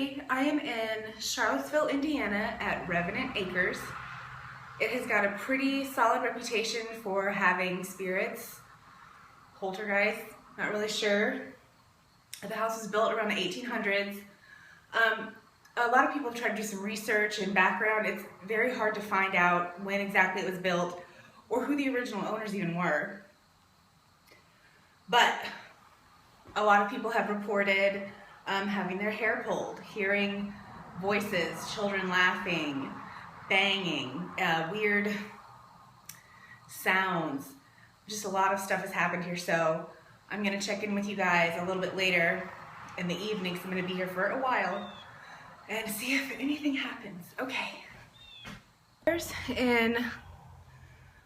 everybody. I am in Charlottesville, Indiana at Revenant Acres. It has got a pretty solid reputation for having spirits, poltergeists, not really sure. The house was built around the 1800s. A lot of people have tried to do some research and background. It's very hard to find out when exactly it was built or who the original owners even were. But a lot of people have reported having their hair pulled, hearing voices, children laughing, banging, weird sounds. Just a lot of stuff has happened here, so I'm going to check in with you guys a little bit later in the evening, so I'm going to be here for a while and see if anything happens. Okay. And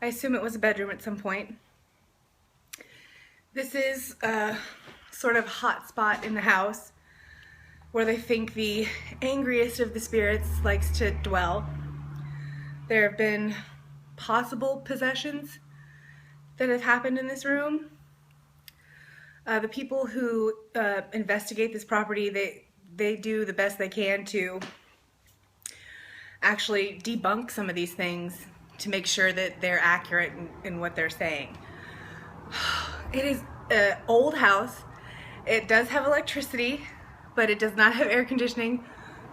I assume it was a bedroom at some point. This is a sort of hot spot in the house where they think the angriest of the spirits likes to dwell. There have been possible possessions that have happened in this room. The people who investigate this property, they do the best they can to actually debunk some of these things to make sure that they're accurate in what they're saying. It is an old house. It does have electricity, but it does not have air conditioning,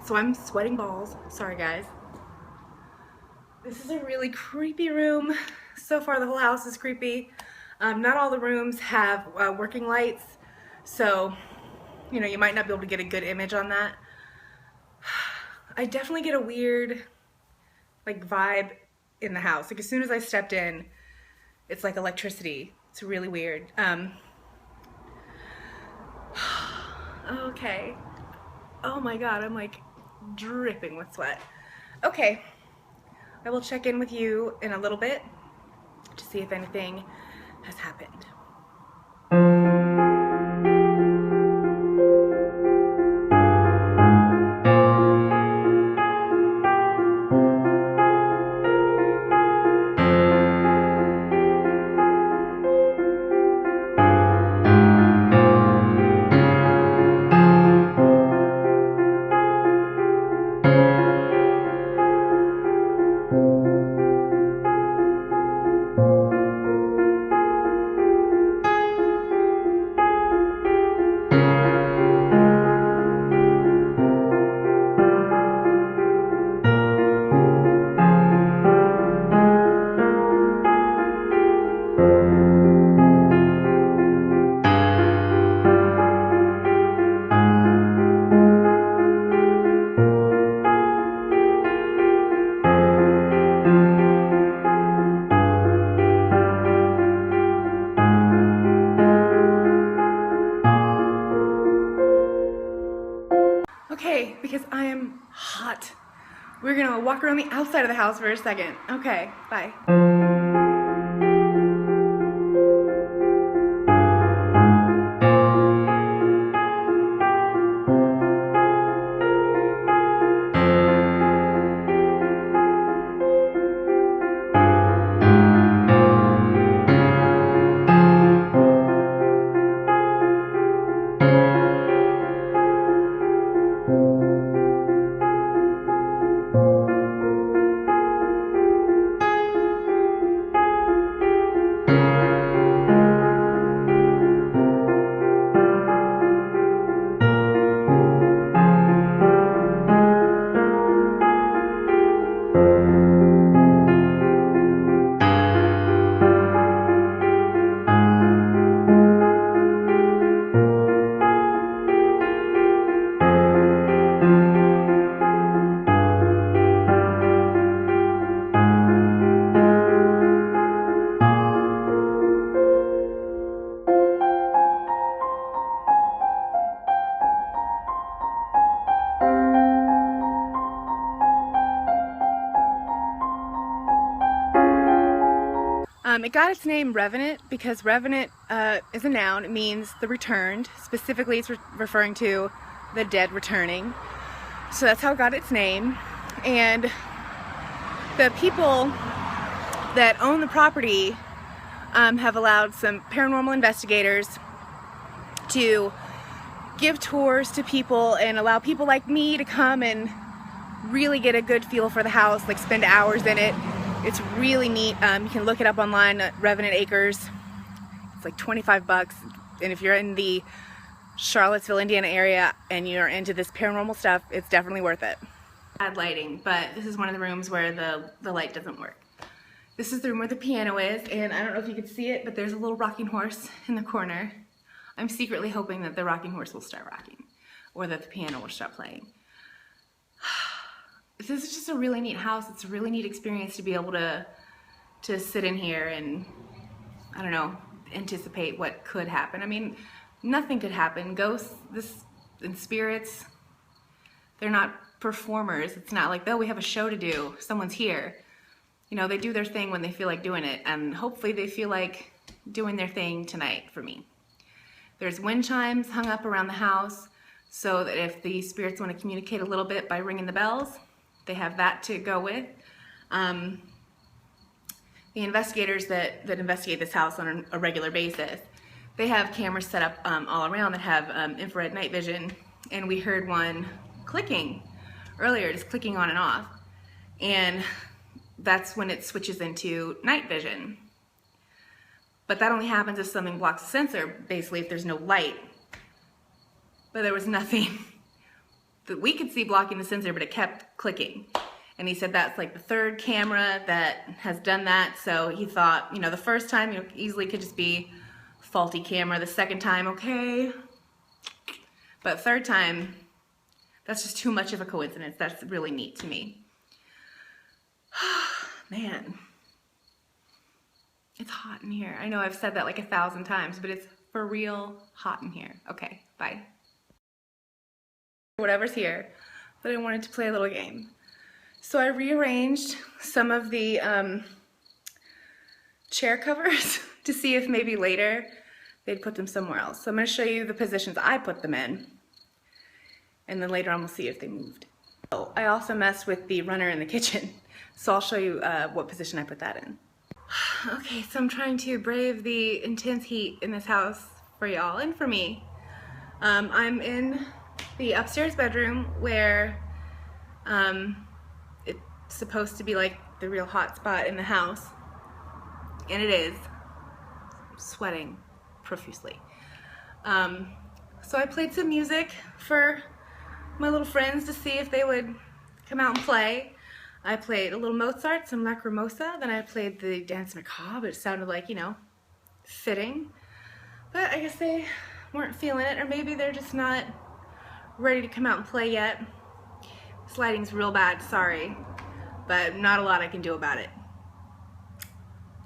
so I'm sweating balls. Sorry, guys. This is a really creepy room. So far, the whole house is creepy. Not all the rooms have working lights, so you might not be able to get a good image on that. I definitely get a weird vibe in the house. Like as soon as I stepped in, it's like electricity. It's really weird. Okay. Oh my god, I'm like dripping with sweat. Okay. I will check in with you in a little bit to see if anything has happened. Okay, because I am hot. We're gonna walk around the outside of the house for a second. Okay, bye. It got its name Revenant because Revenant is a noun. It means the returned. Specifically, it's referring to the dead returning. So that's how it got its name. And the people that own the property have allowed some paranormal investigators to give tours to people and allow people like me to come and really get a good feel for the house, like spend hours in it. It's really neat. You can look it up online at Revenant Acres. It's like 25 bucks. And if you're in the Charlottesville, Indiana area and you're into this paranormal stuff, it's definitely worth it. Bad lighting, but this is one of the rooms where the light doesn't work. This is the room where the piano is, and I don't know if you can see it, but there's a little rocking horse in the corner. I'm secretly hoping that the rocking horse will start rocking, or that the piano will start playing. This is just a really neat house. It's a really neat experience to be able to sit in here and, I don't know, anticipate what could happen. I mean, nothing could happen. Ghosts and spirits, they're not performers. It's not like, oh, we have a show to do, someone's here. You know, they do their thing when they feel like doing it, and hopefully they feel like doing their thing tonight for me. There's wind chimes hung up around the house so that if the spirits want to communicate a little bit by ringing the bells, they have that to go with. The investigators that investigate this house on a regular basis, they have cameras set up all around that have infrared night vision, and we heard one clicking earlier, just clicking on and off, and that's when it switches into night vision. But that only happens if something blocks the sensor, basically if there's no light. But there was nothing that we could see blocking the sensor, but it kept clicking. And he said that's like the third camera that has done that, so he thought, you know, the first time, you know, easily could just be faulty camera. The second time, okay. But third time, that's just too much of a coincidence. That's really neat to me. Man, it's hot in here. I know I've said that like 1,000 times, but it's for real hot in here. Okay, bye. Whatever's here, but I wanted to play a little game. So I rearranged some of the chair covers to see if maybe later they'd put them somewhere else. So I'm going to show you the positions I put them in, and then later on we'll see if they moved. Oh, I also messed with the runner in the kitchen, so I'll show you what position I put that in. Okay, so I'm trying to brave the intense heat in this house for y'all and for me. I'm in the upstairs bedroom where it's supposed to be like the real hot spot in the house, and it is. I'm sweating profusely. So I played some music for my little friends to see if they would come out and play. I played a little Mozart, some Lacrimosa, then I played the Dance Macabre. It sounded like, you know, fitting. But I guess they weren't feeling it, or maybe they're just not ready to come out and play yet. This lighting's real bad, sorry, but not a lot I can do about it.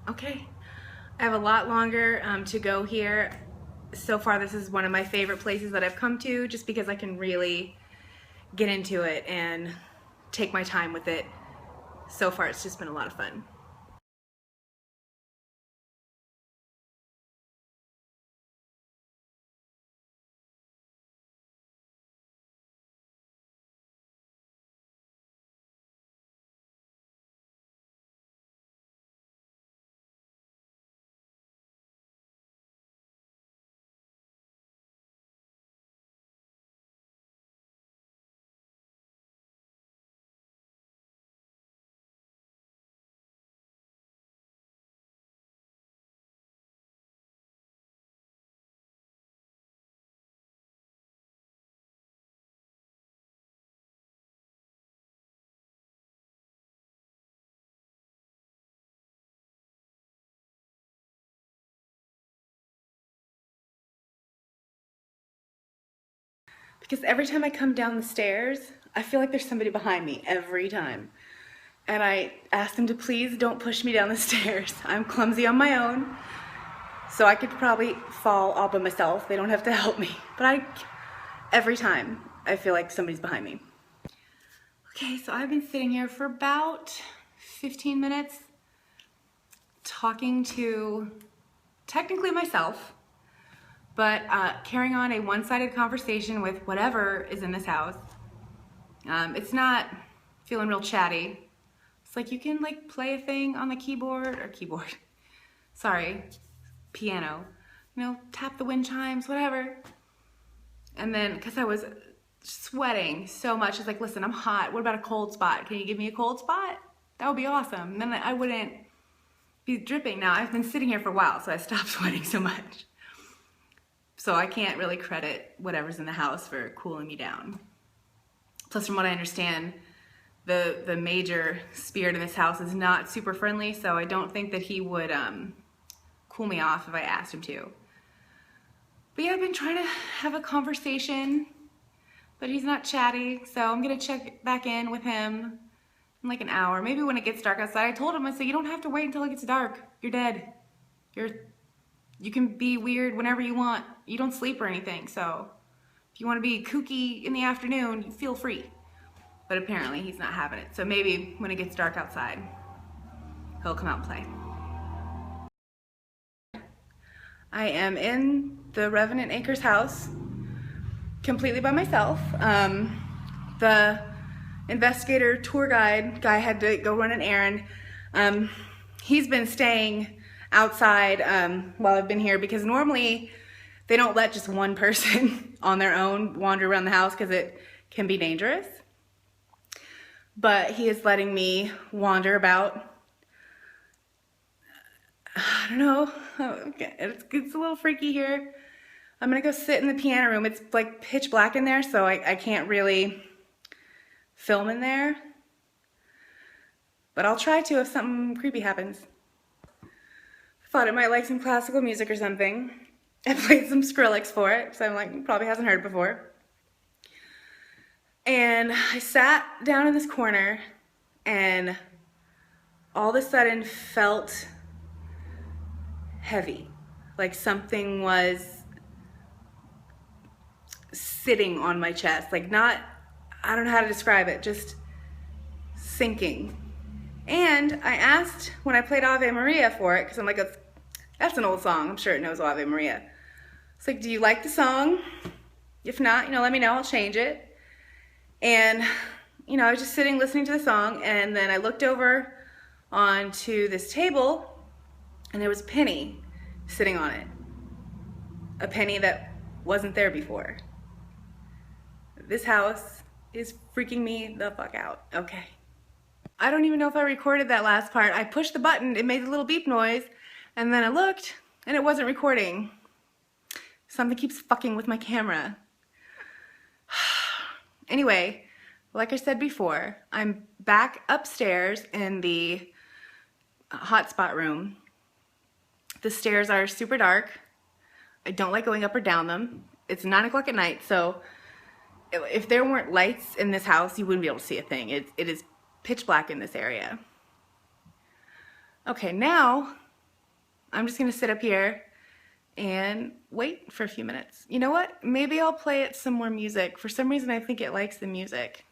Okay, I have a lot longer to go here. So far this is one of my favorite places that I've come to, just because I can really get into it and take my time with it. So far it's just been a lot of fun. Because every time I come down the stairs, I feel like there's somebody behind me every time. And I asked them to please don't push me down the stairs. I'm clumsy on my own, so I could probably fall all by myself. They don't have to help me. But every time, I feel like somebody's behind me. Okay, so I've been sitting here for about 15 minutes talking to technically myself, but carrying on a one-sided conversation with whatever is in this house. It's not feeling real chatty. It's like you can like play a thing on the piano, you know, tap the wind chimes, whatever. And then, because I was sweating so much, it's like, listen, I'm hot. What about a cold spot? Can you give me a cold spot? That would be awesome. And then I wouldn't be dripping. Now, I've been sitting here for a while, so I stopped sweating so much. So I can't really credit whatever's in the house for cooling me down. Plus, from what I understand, the major spirit in this house is not super friendly, so I don't think that he would cool me off if I asked him to. But yeah, I've been trying to have a conversation, but he's not chatty, so I'm gonna check back in with him in like an hour, maybe when it gets dark outside. I told him, I said, you don't have to wait until it gets dark. You're dead. You can be weird whenever you want. You don't sleep or anything, so if you want to be kooky in the afternoon, you feel free. But apparently he's not having it, so maybe when it gets dark outside, he'll come out and play. I am in the Revenant Acres house completely by myself. The investigator tour guy had to go run an errand. He's been staying outside while I've been here because normally they don't let just one person on their own wander around the house because it can be dangerous. But he is letting me wander about. I don't know, it's a little freaky here. I'm gonna go sit in the piano room. It's like pitch black in there, so I can't really film in there. But I'll try to if something creepy happens. Thought it might like some classical music or something. I played some Skrillex for it, so I'm like, probably hasn't heard it before. And I sat down in this corner and all of a sudden felt heavy, like something was sitting on my chest, like not, I don't know how to describe it, just sinking. And I asked when I played Ave Maria for it, because I'm like, that's an old song, I'm sure it knows Ave Maria. It's like, do you like the song? If not, let me know, I'll change it. And I was just sitting listening to the song, and then I looked over onto this table and there was a penny sitting on it. A penny that wasn't there before. This house is freaking me the fuck out. Okay. I don't even know if I recorded that last part. I pushed the button, it made a little beep noise, and then I looked and it wasn't recording. Something keeps fucking with my camera. Anyway, like I said before, I'm back upstairs in the hotspot room. The stairs are super dark. I don't like going up or down them. It's 9 o'clock at night, so if there weren't lights in this house, you wouldn't be able to see a thing. It is pitch black in this area. Okay, now I'm just gonna sit up here and wait for a few minutes. You know what? Maybe I'll play it some more music. For some reason, I think it likes the music.